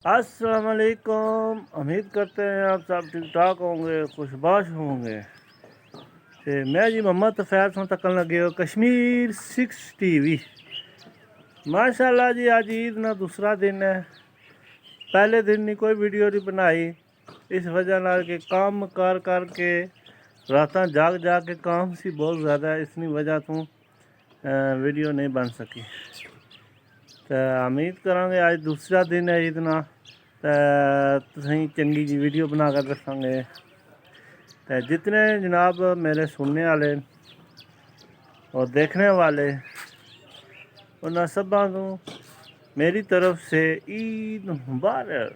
अस्सलाम वालेकुम। उम्मीद करते हैं आप सब ठीक ठाक होंगे, खुशबाश होंगे। तो मैं जी मोहम्मद तफैल सों तकन लगे हो कश्मीर 6 TV। माशाल्लाह जी आज ईद ना दूसरा दिन है। पहले दिन नहीं कोई वीडियो नहीं बनाई, इस वजह नाल के काम कर के रात जाग के काम सी बहुत ज़्यादा, इसकी वजह तो वीडियो नहीं बन सकी। तो उम्मीद करांगे आज दूसरा दिन है ईद ना, तुसें चंगी जी वीडियो बना कर दसांगे। तो जितने जनाब मेरे सुनने वाले और देखने वाले उन्हें सबा को मेरी तरफ से ईद मुबारक।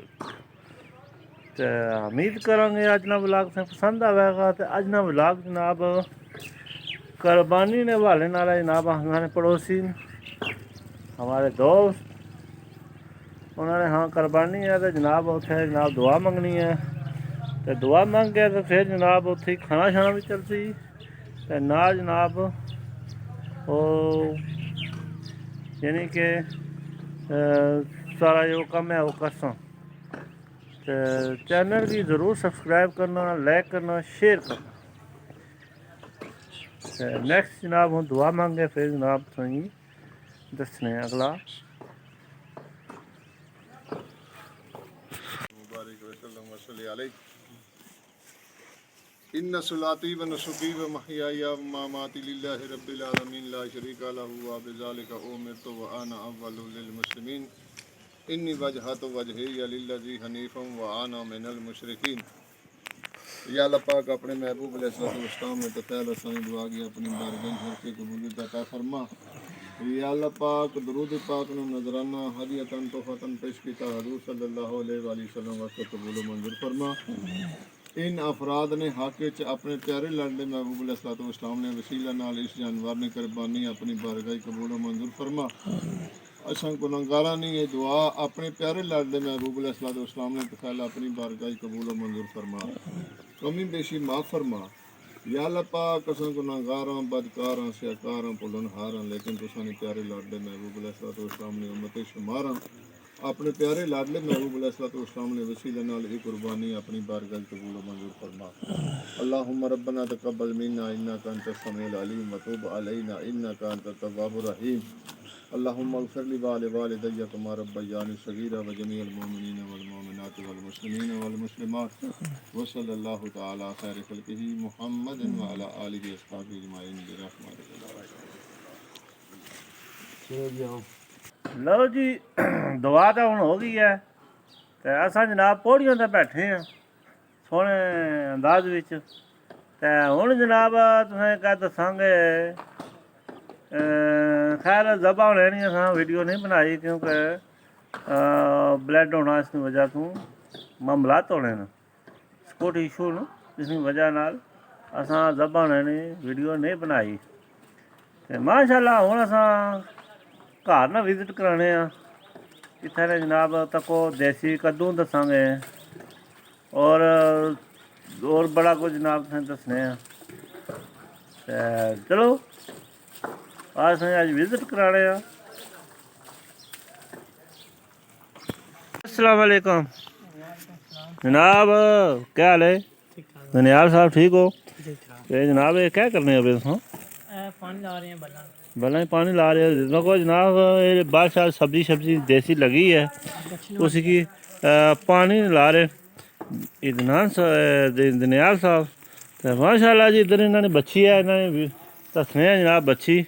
तो उम्मीद करांगे अज ना ब्लॉग से पसंद आएगा। तो अज ना ब्लॉग जनाब कुर्बानी ने हवाले नाल जनाब हमारे पड़ोसी हमारे दोस्त उन्होंने हाँ कुर्बानी है तो जनाब उत्थे जनाब दुआ मंगनी है। तो दुआ मंग के तो फिर जनाब उत्थे खाना शाना भी चलती। तो ना जनाब वो यानी कि सारा जो कम है वो करसा। तो चैनल की ज़रूर सब्सक्राइब करना, लाइक करना, शेयर करना। तो नेक्स्ट जनाब हम दुआ मंगे फिर जनाब तुसेंगी दसने अगला। इन्ना सलाती व नुसुकी व महयाया व मामाती लिल्लाहि रब्बिल आलमीन ला शरीका लहू व बिज़ालिका उमिरतु व अना अव्वलुल मुस्लिमीन इन्नी वजहतु वजहिया लिल्लज़ी हनीफ़म व अना मिनल मुशरिकीन। या अल्लाह पाक अपने महबूब अलैहिस्सलाम में तफ़ैल असानी दुआ की अपनी बारगाह में के कबूलियत अता फरमा। या अल्लाह पाक दरूद पाक ने नजराना हदियतन तोहफतन पेश किया हजूर सल्लल्लाहु अलैहि वसल्लम वास्ते कबूल मंजूर फरमा। इन अफराद ने हक अपने प्यारे लड़ने महबूब अलैहिस्सलाम ने वसीला नाल इस जानवर ने कुर्बानी अपनी बारगाह कबूल मंजूर फरमा। असा गुनाहगारा ने ये दुआ अपने प्यारे लड़ने महबूब अलैहिस्सलाम ने तफैल अपनी बारगाह कबूल मंजूर फरमा। कमी बेशी माफ़ फरमा। या अल्लाह पाक असा गुनाहगारा बदकारा सियाकारा भुलनहारा लेकिन तुसानी प्यारे लाडले महबूब अलैहिस्सलाम ने उम्मत शुमारा अपने प्यारे लाडले महबूब अलैहिस्सलाम ने वसीले नाल ये कुर्बानी अपनी बारगाह कबूल मंजूर फरमा। अल्लाहुम्मा रब्बना तक़ब्बल मिन्ना इन्नका अंतस समीउल अलीम व तुब अलैना इन्नका अंतत तव्वाबुर रहीम। अल्लाहुम्मा इग़फिर ली व लिवालिदैया कमा रब्बयानी सगीरा व जमीअल मोमिनीन वल मोमिनात वल मुस्लिमीन वल मुस्लिमात व सल्लल्लाहु तआला खैर खल्क़िही मुहम्मदिन व अला आलिहि व अस्हाबिहि अजमईन बिरहमतिल्लाह। लो जी दुआ तो हुण हो गई है। तो असां जनाब पौड़ियों ते बैठे हैं सोहने अंदाज विच। ते हुण जनाब तुसें क्या दसांगे। खैर ज़बा होने नहीं असां वीडियो नहीं बनाई क्योंकि ब्लड होना इसकी वजह तो मामलात होने न सिक्योरिटी इशू न जिसकी वजह नाल असां ज़बा होने नहीं वीडियो नहीं बनाई। ते माशाअल्लाह हुण असां घर ना विजिट कराने इत्थे ने जनाब तको देसी कद्दू दसांगे और बड़ा कुछ जनाब तुसें दसने। चलो अज विजिट कराने। अस्सलाम वालेकुम जनाब, क्या हाल है? दनियाल साहब ठीक हो? ये जनाब ये क्या करने अभी तुम? पानी ला रहे हैं बल्ला ही पानी ला रहे हो देखो जनाब। ये बादशाह सब्जी देसी लगी है उसकी पानी ला रहे दनियाल साहब। तो माशाल्लाह जी इधर इन्होंने बच्ची है, इन्होंने दसने है जनाब बच्ची।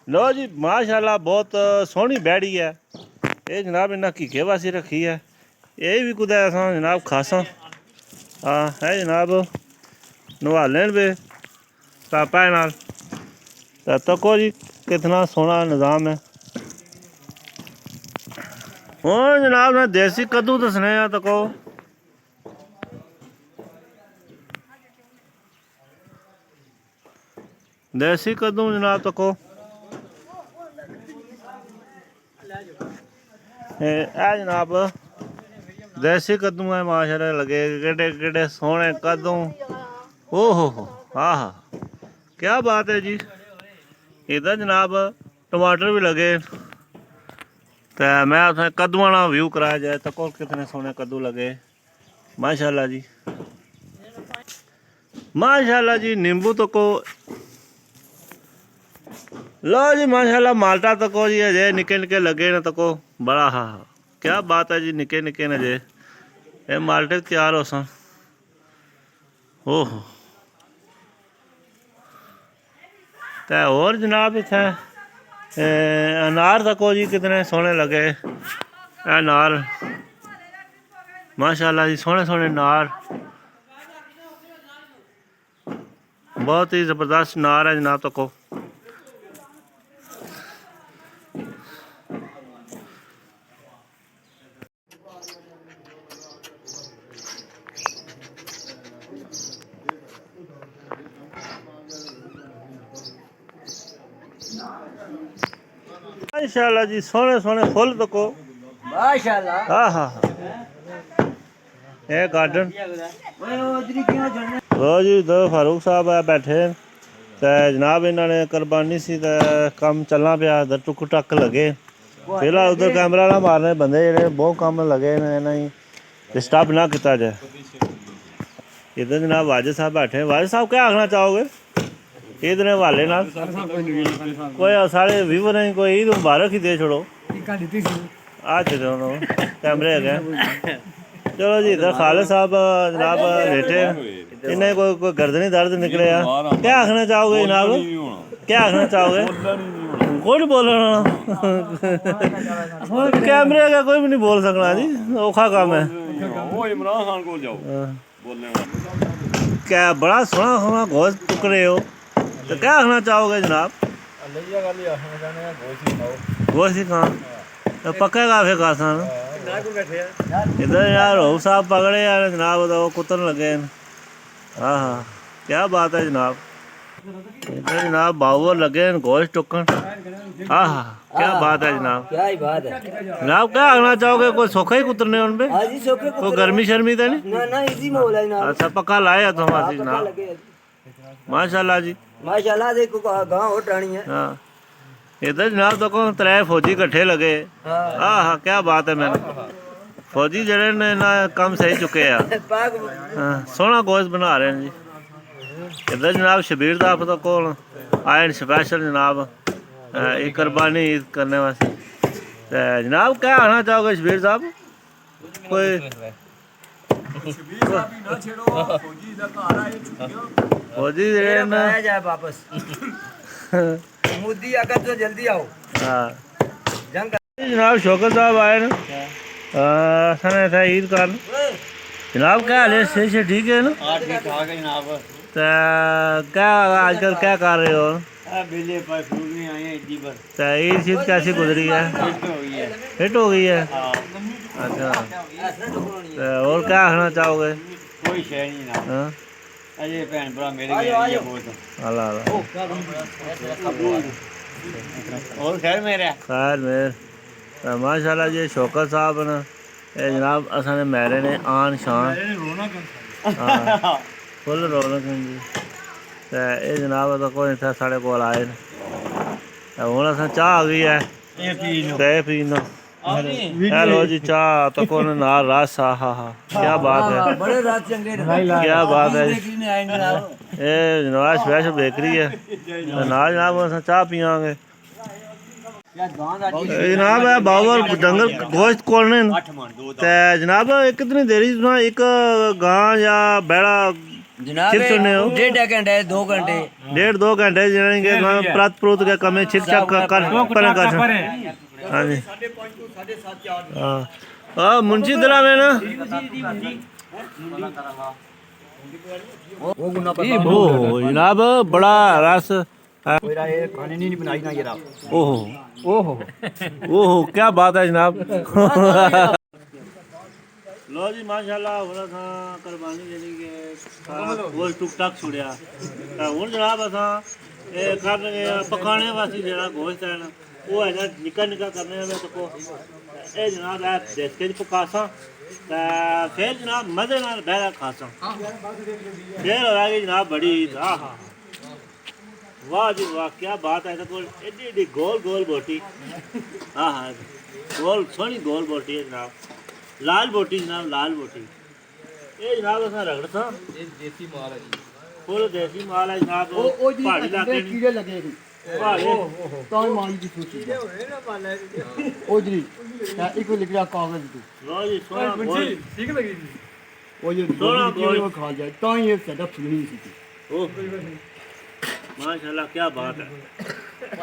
लो जी माशाल्लाह बहुत सोहनी बैड़ी है ये जनाब। इन्हें कीके वासी रखी है ये भी कुदै असां जनाब खासा हाँ है जनाब नवालें बे पापा नाल। तो तको जी कितना सोहना निज़ाम है। हाँ जनाब ने देसी कद्दू दसने हैं तको। देसी कद्दू जनाब तको है जनाब देसी कद्दू है माशाल्लाह लगे केडे केडे सोहने कद्दू। ओहो हाँ हाँ क्या बात है जी। इधर जनाब टमाटर भी लगे तो मैं उत्थे कद्दूआं का व्यू कराया जाए तो कितने सोहने कद्दू लगे माशाल्लाह जी माशाल्लाह जी। नींबू तो को लो जी माशाल्लाह माल्टा तको जी अजे निके निके लगे न तको बड़ा हा क्या बात है जी निके निके न जे ये माल्टे तैयार हो सन ओहो तो और जनाब इत्थे अनार तको जी कितने सोहने लगे अनार माशाल्लाह जी सोहने सोहने अनार बहुत ही ज़बरदस्त अनार है जनाब तको माशाल्लाह जी सोहने सोहने फुल तको माशाल्लाह हाँ हाँ ये गार्डन लो जी दो फारूक साहब है बैठे तो जनाब इन्होंने कुर्बानी सी तो कम चलना पिया इधर टुक टक लगे फिलहाल उधर कैमरा ना मारने बंदे जेह्ड़े बहुत कम लगे ने इन्हें डिस्टर्ब ना किया जाए इधर जनाब वाजिद साहब बैठे वाजिद साहब क्या आखना चाहोगे ईद ने हवाले नाल कोई सारे व्यूवर हैं कोई ईद मुबारक ही दे छोड़ो आज दोनों कैमरे है चलो जी इधर खालिद साहब जनाब लेटे इन्हें कोई गर्दनी दर्द निकले क्या आखना चाहोगे जनाब क्या आखना चाहोगे कोई नहीं बोलना कैमरे का कोई भी नहीं बोल सकना जी औखा काम है इमरान खान को जाओ बोलने वाला क्या बड़ा सोहना सोहना गोश्त टुकड़े हो तो क्या आखना चाहोगे जनाब गोश्त ही कहाँ तो पकेगा फिर कासान इधर यार हो साहब पकड़े यार जनाब तो वो कुतन लगे हाँ हाँ क्या बात है जनाब इधर जनाब बावर लगे गोश्त टुकन हाँ हाँ क्या बात है जनाब क्या ही बात है जनाब क्या आखना चाहोगे कोई सोखा ही कुतरने उन पे हाजी सोके कोई गर्मी शर्मी तो नहीं ना ना इजी में होला ना अच्छा पक्का लाया तो हमारी जनाब माशाल्लाह जी माशाल्लाह देखो गांव हो टाणी है हाँ इधर जनाब तो को त्रै फौजी इकट्ठे लगे हाँ हाँ क्या बात है मैंने फौजी जड़े ने ना कम सही चुके हैं पाक हाँ सोहना गोश्त बना रहे हैं जी इधर जनाब शबीर दा तो को आए स्पेशल जनाब एक कुर्बानी करने वास्ते तो जनाब क्या आना चाहोगे शबीर साहब कोई फौजी जड़े ने आया जाए वापस मोदी अगर तो जल्दी आओ हाँ जंग जनाब शौकत साहब आए न सने था ईद कर जनाब क्या हाल है सही से ठीक है ना ठीक ठाक है जनाब तो क्या आजकल क्या कर रहे हो बिल्ले पर फ्रूट नहीं आए हैं इतनी पर तो ईद शीद कैसी गुजरी है फिट हो गई है हिट हो गई है हाँ अच्छा तो और क्या आखना चाहोगे कोई शय नहीं ना हाँ अजय भैन भरा मेरे गए बहुत अल्लाह अल्लाह और खैर मेरा खैर मेर तो माशाल्लाह जी शौकत साहब न ये जनाब असां मैरे ने आन शान हाँ फुल रौनक हैं जी तो ये जनाब तो कोई इत्थै साढ़े कोल आए न तो हुण असां चाह आ गई है ये पी लो ते पीना हेलो जी चाह तो कौन नाल रस हा हा क्या बात है बड़े रात चंगे क्या बात है नहीं आएंगे जनाब ये जनाब स्पेशल बेकरी है तो नाल जनाब असां चाह पियांगे जनाब है बाबर डंगर गोश्त कोलने न 8 मन 2 ते जनाब कितनी देरी तुसां एक गां या बैड़ा जनाब छिक सुनने हो 1.5 घंटे 2 घंटे 1.5-2 घंटे जाएंगे प्रत प्रोत के कमे छिक छक कर कर हाँ जी हाँ हाँ मुंशी दरा में ना ओह जनाब बड़ा रस खाने नहीं बनाई ना जरा ओहो ओहो ओहो क्या बात है जनाब लो जी माशाल्लाह हो रहा था कुर्बानी देने के वो टुक टाक छुड़िया हूँ जनाब असा कर पकाने वास्ते जेड़ा गोश्त है ना वो है ना निक्का निक्का करने में तो ये जनाब है देसके पकासा फिर जनाब मजे नाल बहरा खासा फिर होगी जनाब बड़ी ईद हाँ हाँ वाह जी वाह क्या बात है तो एडी एडी गोल गोल बोटी हाँ हाँ गोल सोनी गोल बोटी है जनाब लाल बोटी जनाब लाल बोटी ये जनाब असां रगड़ता ये देसी माल है जी फुल देसी माल है जनाब ਉਹ ਜੀ पहाड़ी इलाके नी ਕੀੜੇ ਲੱਗੇ ਸੀ पहाड़ी ਤਾਂ ਹੀ ਮਾਲ ਦੀ ਸੂਚੀ ਉਹ ਜੀ ਇੱਕ ਲਿਖਿਆ ਕਾਗਜ਼ ਤੇ लो जी सोना गोल ठीक लगी जी ਉਹ ਜੀ सोना ਕੀੜੇ गोल ਖਾ ਜਾਏ ਤਾਂ ਹੀ ਇਹ ਸਾਡਾ ਫੀਣੀ ਸੀ ओह माशाल्लाह क्या बात है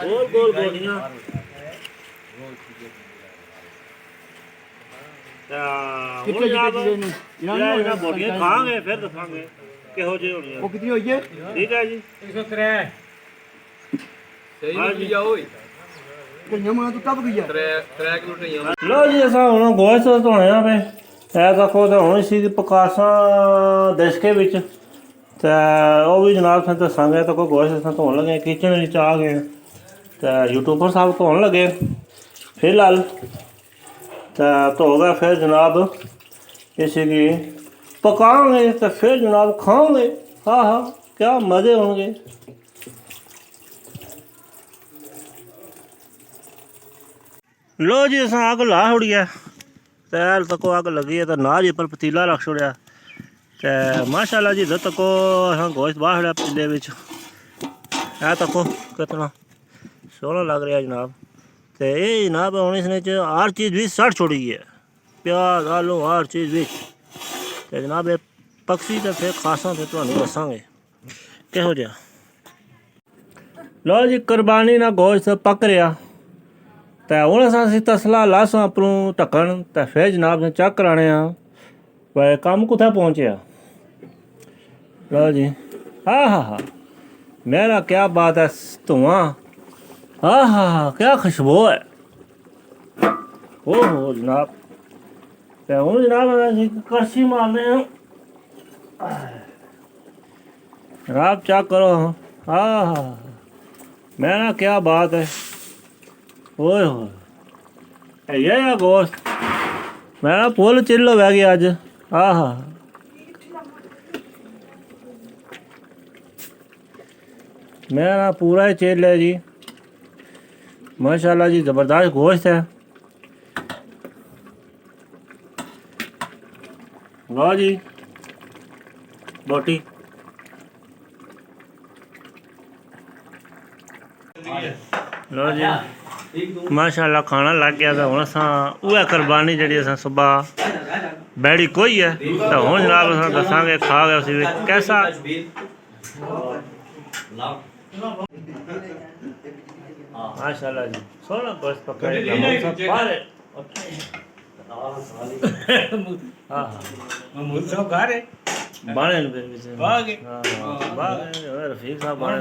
गोल गोल बोटियां ਕਿੱਥੇ ਜਿਹੜੇ ਨੂੰ ਇਹਨਾਂ ਬੋਟੀਆਂ ਖਾਵਾਂਗੇ ਫਿਰ ਦੱਸਾਂਗੇ ਕਿਹੋ ਜਿਹੇ ਹੋਣੀਆਂ ਉਹ ਕਿੰਨੀ ਹੋਈ ਹੈ ਠੀਕ ਹੈ ਜੀ 103 ਸਹੀ ਨਹੀਂ ਜਾ ਓਏ ਕਿੰਨੇ ਮਾਂ ਤੋਂ ਟੱਪ ਗਈ ਹੈ 3 ਕਿਲੋ ਢਈਆਂ ਲੋ ਜੀ ਅਸਾਂ ਹੁਣ ਗੋਸ਼ਤ ਧੋਣੇ ਆ ਵੇ ਇਹ ਦੇਖੋ ਤੇ ਹੁਣ ਸੀ ਪਕਾਸਾਂ ਦੇਸਕੇ ਵਿੱਚ ਤੇ ਉਹ ਵੀ ਜਨਾਬ ਸਾਨੂੰ ਦੱਸਾਂਗੇ ਤਾਂ ਕੋਈ ਗੋਸ਼ਤ ਅਸਾਂ ਧੋਣ ਲੱਗੇ ਕਿਚਨ ਵਿੱਚ ਆ ਗਏ ਤੇ ਯੂਟਿਊਬਰ ਸਾਹਿਬ ਧੋਣ ਲੱਗੇ ਫਿਲਹਾਲ ਤੇ ਧੋ ਗਿਆ ਫਿਰ ਜਨਾਬ ਇਸੇ ਕੀ ਪਕਾਵਾਂਗੇ ਤੇ ਫਿਰ ਜਨਾਬ ਖਾਵਾਂਗੇ ਹਾਂ ਹਾਂ ਕਿਆ ਮਜ਼ੇ ਹੋਣਗੇ लो जी असां अग ला छोड़ी है तैल तको अग लगी है तो नाज पर पतीला रख छोड़िया तो माशाल्लाह जी इधर तको असां गोश्त बाह छोड़िया पतीले विच है तको कितना सोहना लग रहा जनाब तो ये जनाब हूँ इसने हर चीज़ भी सड़ छोड़ी है प्याज आलू हर चीज़ भी तो जनाब ये पक्सी तो फिर खासा तो तुहानू दसांगे किहो जिहा लो जी कुर्बानी ना गोश्त पक रहा तो हूँ अस तसला लासां अपनों ढक्कन तो फिर जनाब ने चेक कराने भाई कम कुत्थै पहुँचया लो जी हाँ हाँ हाँ मेरा क्या बात है धुआं हाँ हाँ हाँ क्या खुशबू है ओहो जनाब तो हूँ जनाब कड़छी मारने जनाब चेक करो हाँ हाँ मेरा क्या बात है ओए होए ये है गोश्त मेरा फुल चिल्लो बह गया अज आहा मेरा पूरा ही चिल्ल है जी माशाल्लाह जी ज़बरदस्त गोश्त है लो जी बोटी लो जी माशाल्लाह खाना लग गया तो हूँ असां उह कुर्बानी जी असां सुबह बैड़ी कोई है तो हूँ जनाब असां दसांगे खा गए उसी कैसा माशाल्लाह जी सोना गोश्त पकाए बाणे रफीक साहब बाणे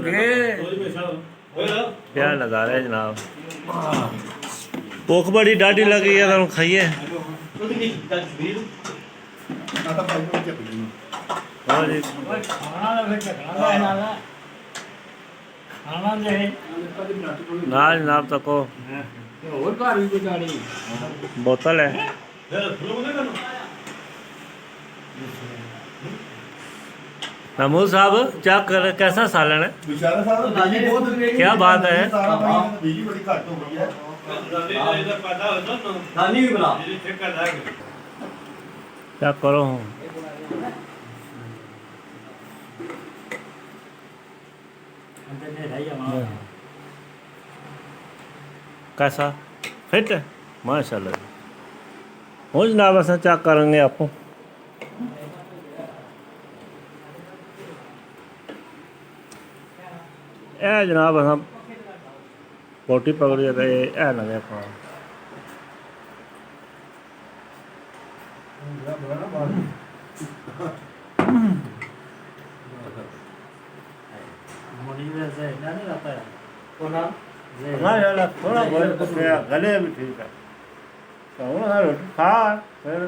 क्या नज़ारा है जनाब भुख बड़ी डाढ़ी लगी है तुम खाइए ना जनाब तको बोतल है महमूद साहब क्या कर कैसा सालन है क्या बात है बिजली बड़ी घट हो गई है क्या करो हूँ कैसा फिट है माशाल्लाह हो जनाब अस चेक करेंगे आपको ए जनाब अस बोटी पकड़ी है ए लगे खा थोड़ा बहुत गले भी ठीक है तो रोटी खा फिर